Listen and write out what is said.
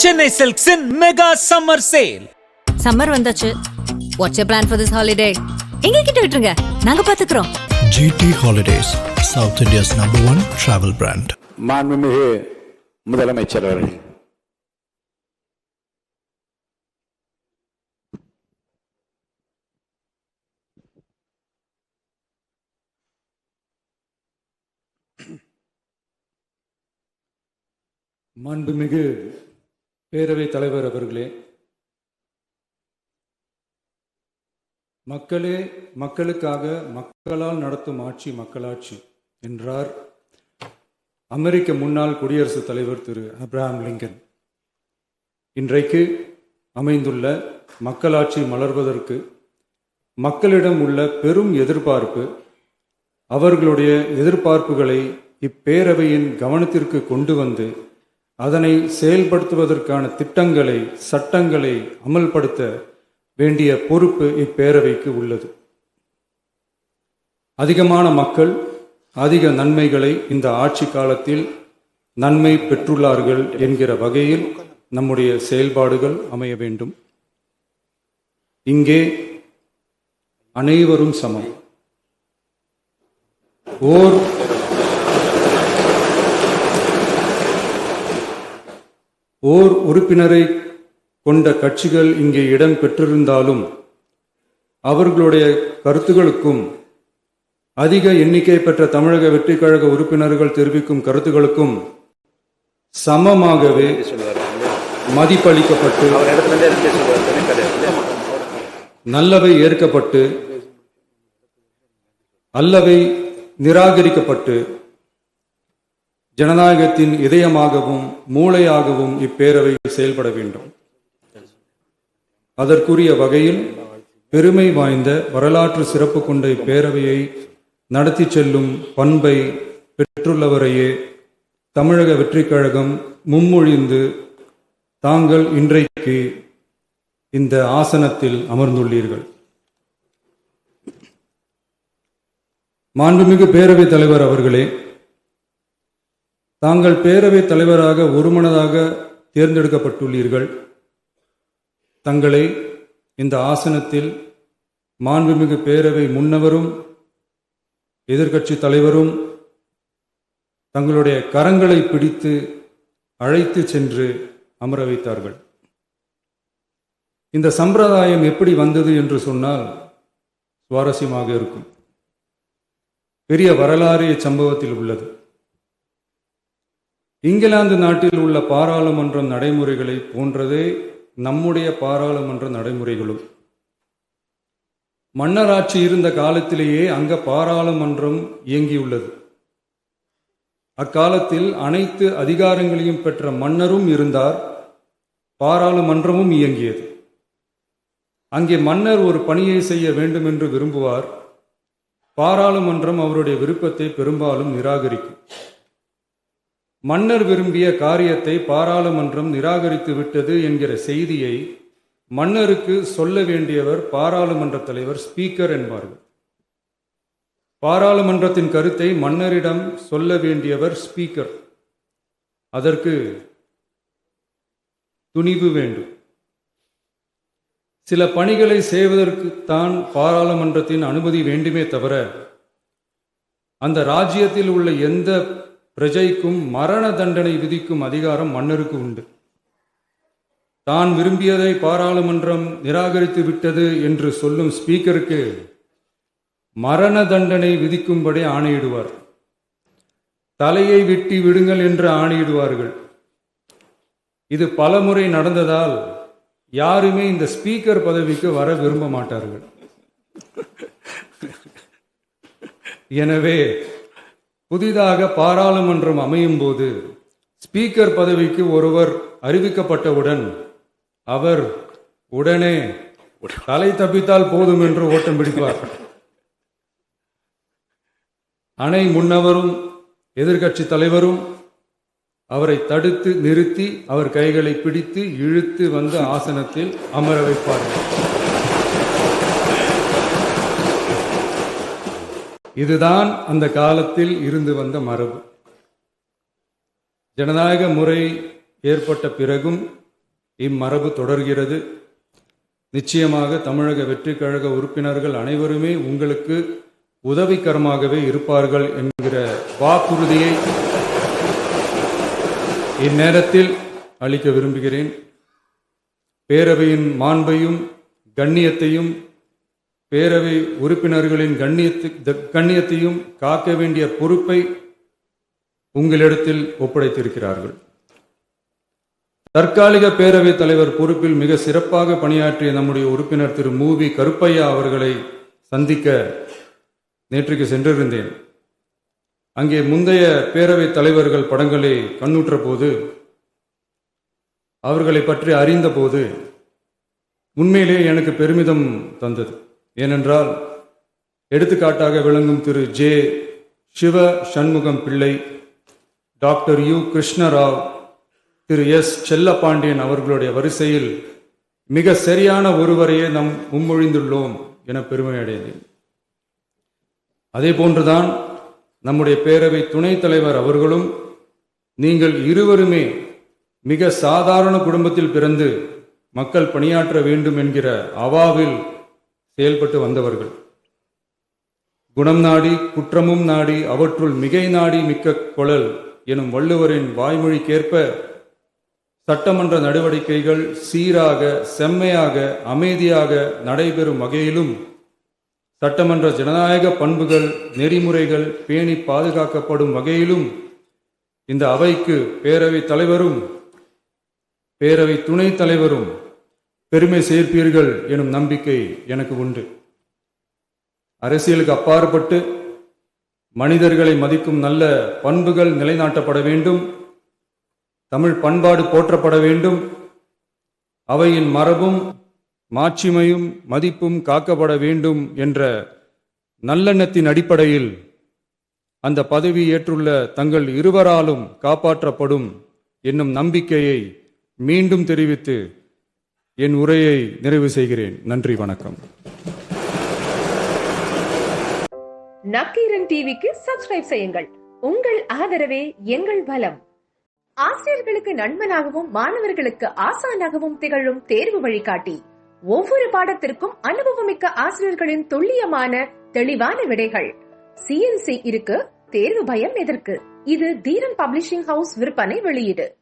Chennai Silks in mega summer sale. Summer வந்தாச்சு. What's your plan for this holiday? எங்க கிட்ட விட்டுருங்க, நாங்க பாத்துக்கிறோம். GT Holidays, South India's #1 travel brand. மாண்புமிகு முதலமைச்சர் அவர்கள், மாண்புமிகு பேரவைத் தலைவர் அவர்களே, மக்களே மக்களுக்காக மக்களால் நடத்தும் ஆட்சி மக்களாட்சி என்றார் அமெரிக்க முன்னாள் குடியரசுத் தலைவர் திரு ஆப்ரஹாம் லிங்கன். இன்றைக்கு அமைந்துள்ள மக்களாட்சி மலர்வதற்கு மக்களிடம் உள்ள பெரும் எதிர்பார்ப்பு, அவர்களுடைய எதிர்பார்ப்புகளை இப்பேரவையின் கவனத்திற்கு கொண்டு வந்து அதனை செயல்படுத்துவதற்கான திட்டங்களை, சட்டங்களை அமல்படுத்த வேண்டிய பொறுப்பு இப்பேரவைக்கு உள்ளது. அதிகமான மக்கள் அதிக நன்மைகளை இந்த ஆட்சி காலத்தில் நன்மை பெற்றுள்ளார்கள் என்கிற வகையில் நம்முடைய செயல்பாடுகள் அமைய வேண்டும். இங்கே அனைவரும் சமம். ஓர் உறுப்பினரை கொண்ட கட்சிகள் இங்கே இடம் பெற்றிருந்தாலும் அவர்களுடைய கருத்துகளுக்கும் அதிக எண்ணிக்கை பெற்ற தமிழக வெற்றிக் கழக உறுப்பினர்கள் தெரிவிக்கும் கருத்துகளுக்கும் சமமாகவே மதிப்பளிக்கப்பட்டு நல்லவை ஏற்கப்பட்டு அல்லவை நிராகரிக்கப்பட்டு ஜனநாயகத்தின் இதயமாகவும் மூளையாகவும் இப்பேரவை செயல்பட வேண்டும். அதற்குரிய வகையில் பெருமை வாய்ந்த வரலாற்று சிறப்பு கொண்ட இப்பேரவையை நடத்தி செல்லும் பண்பை பெற்றுள்ளவரையே தமிழக வெற்றிக் கழகம் முன்மொழிந்து தாங்கள் இன்றைக்கு இந்த ஆசனத்தில் அமர்ந்துள்ளீர்கள். மாண்புமிகு பேரவைத் தலைவர் அவர்களே, தாங்கள் பேரவைத் தலைவராக ஒருமனதாக தேர்ந்தெடுக்கப்பட்டுள்ளீர்கள். தங்களை இந்த ஆசனத்தில் மாண்புமிகு பேரவை முன்னவரும் எதிர்க்கட்சி தலைவரும் தங்களுடைய கரங்களை பிடித்து அழைத்து சென்று அமர வைத்தார்கள். இந்த சம்பிரதாயம் எப்படி வந்தது என்று சொன்னால் சுவாரஸ்யமாக இருக்கும். பெரிய வரலாறு இச்சம்பவத்தில் உள்ளது. இங்கிலாந்து நாட்டில் உள்ள பாராளுமன்ற நடைமுறைகளை போன்றதே நம்முடைய பாராளுமன்ற நடைமுறைகளும். மன்னராட்சி இருந்த காலத்திலேயே அங்க பாராளுமன்றம் இயங்கியுள்ளது. அக்காலத்தில் அனைத்து அதிகாரங்களையும் பெற்ற மன்னரும் இருந்தார், பாராளுமன்றமும் இயங்கியது. அங்கே மன்னர் ஒரு பணியை செய்ய வேண்டும் என்று விரும்புவார், பாராளுமன்றம் அவருடைய விருப்பத்தை பெரும்பாலும் நிராகரிக்கும். மன்னர் விரும்பிய காரியத்தை பாராளுமன்றம் நிராகரித்து விட்டது என்கிற செய்தியை மன்னருக்கு சொல்ல வேண்டியவர் பாராளுமன்ற தலைவர், ஸ்பீக்கர் என்பார்கள். பாராளுமன்றத்தின் கருத்தை மன்னரிடம் சொல்ல வேண்டியவர் ஸ்பீக்கர். அதற்கு துணிவு வேண்டும். சில பணிகளை செய்வதற்குத்தான் பாராளுமன்றத்தின் அனுமதி வேண்டுமே தவிர அந்த ராஜ்யத்தில் உள்ள எந்த பிரஜைக்கும் மரண தண்டனை விதிக்கும் அதிகாரம் மன்னருக்கு உண்டு. தான் விரும்பியதை பாராளுமன்றம் நிராகரித்து விட்டது என்று சொல்லும் ஸ்பீக்கருக்கு மரண தண்டனை விதிக்கும்படி ஆணையிடுவார். தலையை வெட்டி விடுங்கள் என்று ஆணையிடுவார்கள். இது பலமுறை நடந்ததால் யாருமே இந்த ஸ்பீக்கர் பதவிக்கு வர விரும்ப மாட்டார்கள். எனவே புதிதாக பாராளுமன்றம் அமையும் போது ஸ்பீக்கர் பதவிக்கு ஒருவர் அறிவிக்கப்பட்டவுடன் அவர் உடனே தலை தப்பித்தால் போதும் என்று ஓட்டம் பிடிப்பார். அணை முன்னவரும் எதிர்க்கட்சி தலைவரும் அவரை தடுத்து நிறுத்தி அவர் கைகளை பிடித்து இழுத்து வந்து ஆசனத்தில் அமர வைப்பார்கள். இதுதான் அந்த காலத்தில் இருந்து வந்த மரபு. ஜனநாயக முறை ஏற்பட்ட பிறகும் இம்மரபு தொடர்கிறது. நிச்சயமாக தமிழக வெற்றிக் கழக உறுப்பினர்கள் அனைவருமே உங்களுக்கு உதவிகரமாகவே இருப்பார்கள் என்கிற வாக்குறுதியை இந்நேரத்தில் அளிக்க விரும்புகிறேன். பேரவையின் மாண்பையும் கண்ணியத்தையும் பேரவை உறுப்பினர்களின் கண்ணியத்தையும் காக்க வேண்டிய பொறுப்பை உங்களிடத்தில் ஒப்படைத்திருக்கிறார்கள். தற்காலிக பேரவைத் தலைவர் பொறுப்பில் மிக சிறப்பாக பணியாற்றிய நம்முடைய உறுப்பினர் திரு மூவி கருப்பையா அவர்களை சந்திக்க நேற்றுக்கு சென்றிருந்தேன். அங்கே முந்தைய பேரவைத் தலைவர்கள் படங்களை கண்ணுற்ற போது, அவர்களை பற்றி அறிந்த போது உண்மையிலே எனக்கு பெருமிதம் தந்தது. ஏனென்றால் எடுத்துக்காட்டாக விளங்கும் திரு ஜே சிவ சண்முகம் பிள்ளை, டாக்டர் யு கிருஷ்ணராவ், திரு எஸ் செல்லப்பாண்டியன் அவர்களுடைய வரிசையில் மிக சரியான ஒருவரையே நாம் முன்மொழிந்துள்ளோம் என பெருமை அடைந்தேன். அதே போன்றுதான் நம்முடைய பேரவை துணைத் தலைவர் அவர்களும் நீங்கள் இருவருமே மிக சாதாரண குடும்பத்தில் பிறந்து மக்கள் பணியாற்ற வேண்டும் என்கிற அவாவில் செயல்பட்டு வந்தவர்கள். குணம் நாடி குற்றமும் நாடி அவற்றுள் மிகை நாடி மிக்க கொளல் எனும் வள்ளுவரின் வாய்மொழிக்கேற்ப சட்டமன்ற நடவடிக்கைகள் சீராக செம்மையாக அமைதியாக நடைபெறும் வகையிலும் சட்டமன்ற ஜனநாயக பண்புகள் நெறிமுறைகள் பேணி பாதுகாக்கப்படும் வகையிலும் இந்த அவைக்கு பேரவைத் தலைவரும் பேரவை துணைத் தலைவரும் பெருமை சேர்ப்பீர்கள் எனும் நம்பிக்கை எனக்கு உண்டு. அரசியலுக்கு அப்பாற்பட்டு மனிதர்களை மதிக்கும் நல்ல பண்புகள் நிலைநாட்டப்பட வேண்டும். தமிழ் பண்பாடு போற்றப்பட வேண்டும். அவையின் மரபும் மாட்சிமையும் மதிப்பும் காக்கப்பட வேண்டும் என்ற நல்லெண்ணத்தின் அடிப்படையில் அந்த பதவி ஏற்றுள்ள தங்கள் இருவராலும் காப்பாற்றப்படும் என்னும் நம்பிக்கையை மீண்டும் தெரிவித்து என் உரையை நிறைவு செய்கிறேன். நன்றி, வணக்கம். நக்கீரன் டிவிக்கு சப்ஸ்கிரைப் செய்யுங்கள். உங்கள் ஆதரவே எங்கள் பலம். ஆசிரியர்களுக்கு நண்பனாகவும் மாணவர்களுக்கு ஆசானாகவும் திகழும் தேர்வு வழிகாட்டி. ஒவ்வொரு பாடத்திற்கும் அனுபவமிக்க ஆசிரியர்களின் துல்லியமான தெளிவான விடைகள். CNC இருக்கு, தேர்வு பயம் எதற்கு? இது தீரன் பப்ளிஷிங் ஹவுஸ் விற்பனை வெளியீடு.